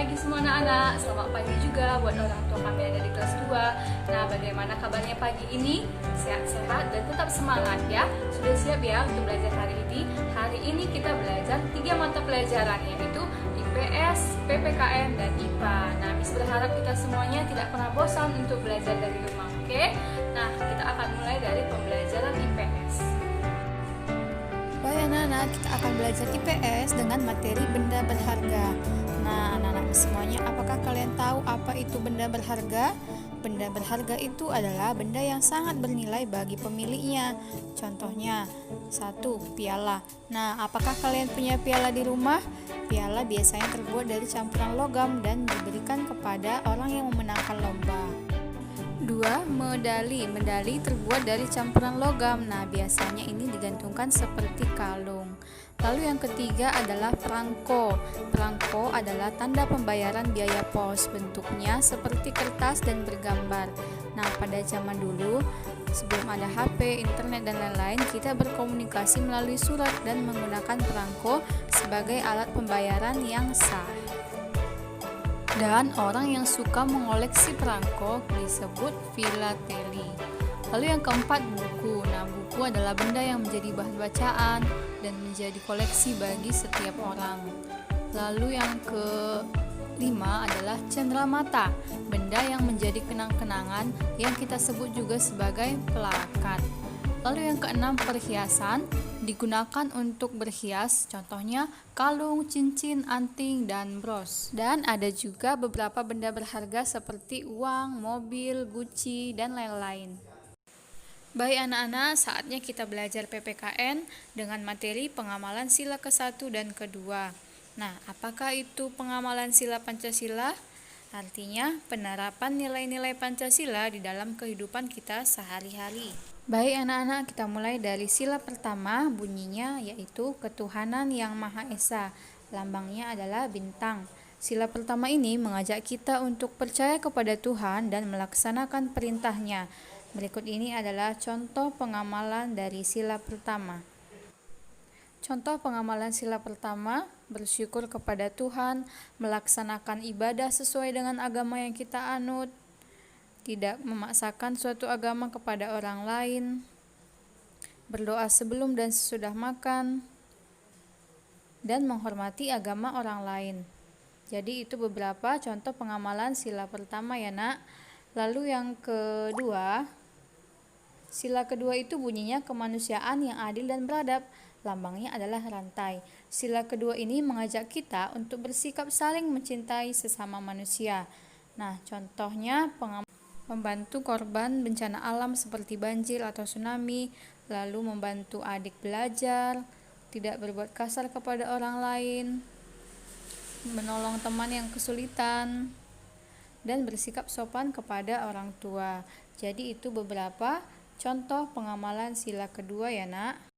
pagi semua anak-anak. Selamat pagi juga buat orang tua kami yang ada di kelas 2. Nah, bagaimana kabarnya pagi ini? Sehat-sehat dan tetap semangat ya. Sudah siap ya untuk belajar hari ini? Hari ini kita belajar 3 mata pelajaran, yaitu IPS, PPKN, dan IPA. Nah, Miss berharap kita semuanya tidak pernah bosan untuk belajar dari rumah, oke? Nah, kita akan mulai dari pembelajaran IPS. Baik anak-anak, kita akan belajar IPS dengan materi benda berharga. Nah, anak-anak semuanya, apakah kalian tahu apa itu benda berharga? Benda berharga itu adalah benda yang sangat bernilai bagi pemiliknya. Contohnya, 1. Piala. Nah, apakah kalian punya piala di rumah? Piala biasanya terbuat dari campuran logam dan diberikan kepada orang yang memenangkan lomba. 2. Medali. Medali terbuat dari campuran logam. Nah, biasanya ini digantungkan seperti kalung. Lalu yang ketiga adalah perangko. Perangko adalah tanda pembayaran biaya pos. Bentuknya seperti kertas dan bergambar. Nah, pada zaman dulu, sebelum ada HP, internet, dan lain-lain, kita berkomunikasi melalui surat dan menggunakan perangko sebagai alat pembayaran yang sah. Dan orang yang suka mengoleksi perangko disebut filateli. Lalu yang keempat, buku. Nah, buku adalah benda yang menjadi bahan bacaan dan menjadi koleksi bagi setiap orang. Lalu yang kelima adalah cenderamata, benda yang menjadi kenang-kenangan yang kita sebut juga sebagai plakat. Lalu yang keenam, perhiasan, digunakan untuk berhias, contohnya kalung, cincin, anting, dan bros. Dan ada juga beberapa benda berharga seperti uang, mobil, guci, dan lain-lain. Baik anak-anak, saatnya kita belajar PPKN dengan materi pengamalan sila ke-1 dan ke-2. Nah, apakah itu pengamalan sila Pancasila? Artinya, penerapan nilai-nilai Pancasila di dalam kehidupan kita sehari-hari. Baik anak-anak, kita mulai dari sila pertama, bunyinya yaitu ketuhanan yang Maha Esa. Lambangnya adalah bintang. Sila pertama ini mengajak kita untuk percaya kepada Tuhan dan melaksanakan perintahnya. Berikut ini adalah contoh pengamalan dari sila pertama. Contoh pengamalan sila pertama, bersyukur kepada Tuhan, melaksanakan ibadah sesuai dengan agama yang kita anut, tidak memaksakan suatu agama kepada orang lain, berdoa sebelum dan sesudah makan, dan menghormati agama orang lain. Jadi itu beberapa contoh pengamalan sila pertama ya nak. Lalu yang kedua, sila kedua itu bunyinya kemanusiaan yang adil dan beradab. Lambangnya adalah rantai. Sila kedua ini mengajak kita untuk bersikap saling mencintai sesama manusia. Nah, contohnya membantu korban bencana alam seperti banjir atau tsunami, lalu membantu adik belajar, tidak berbuat kasar kepada orang lain, menolong teman yang kesulitan, dan bersikap sopan kepada orang tua. Jadi itu beberapa contoh pengamalan sila kedua ya nak.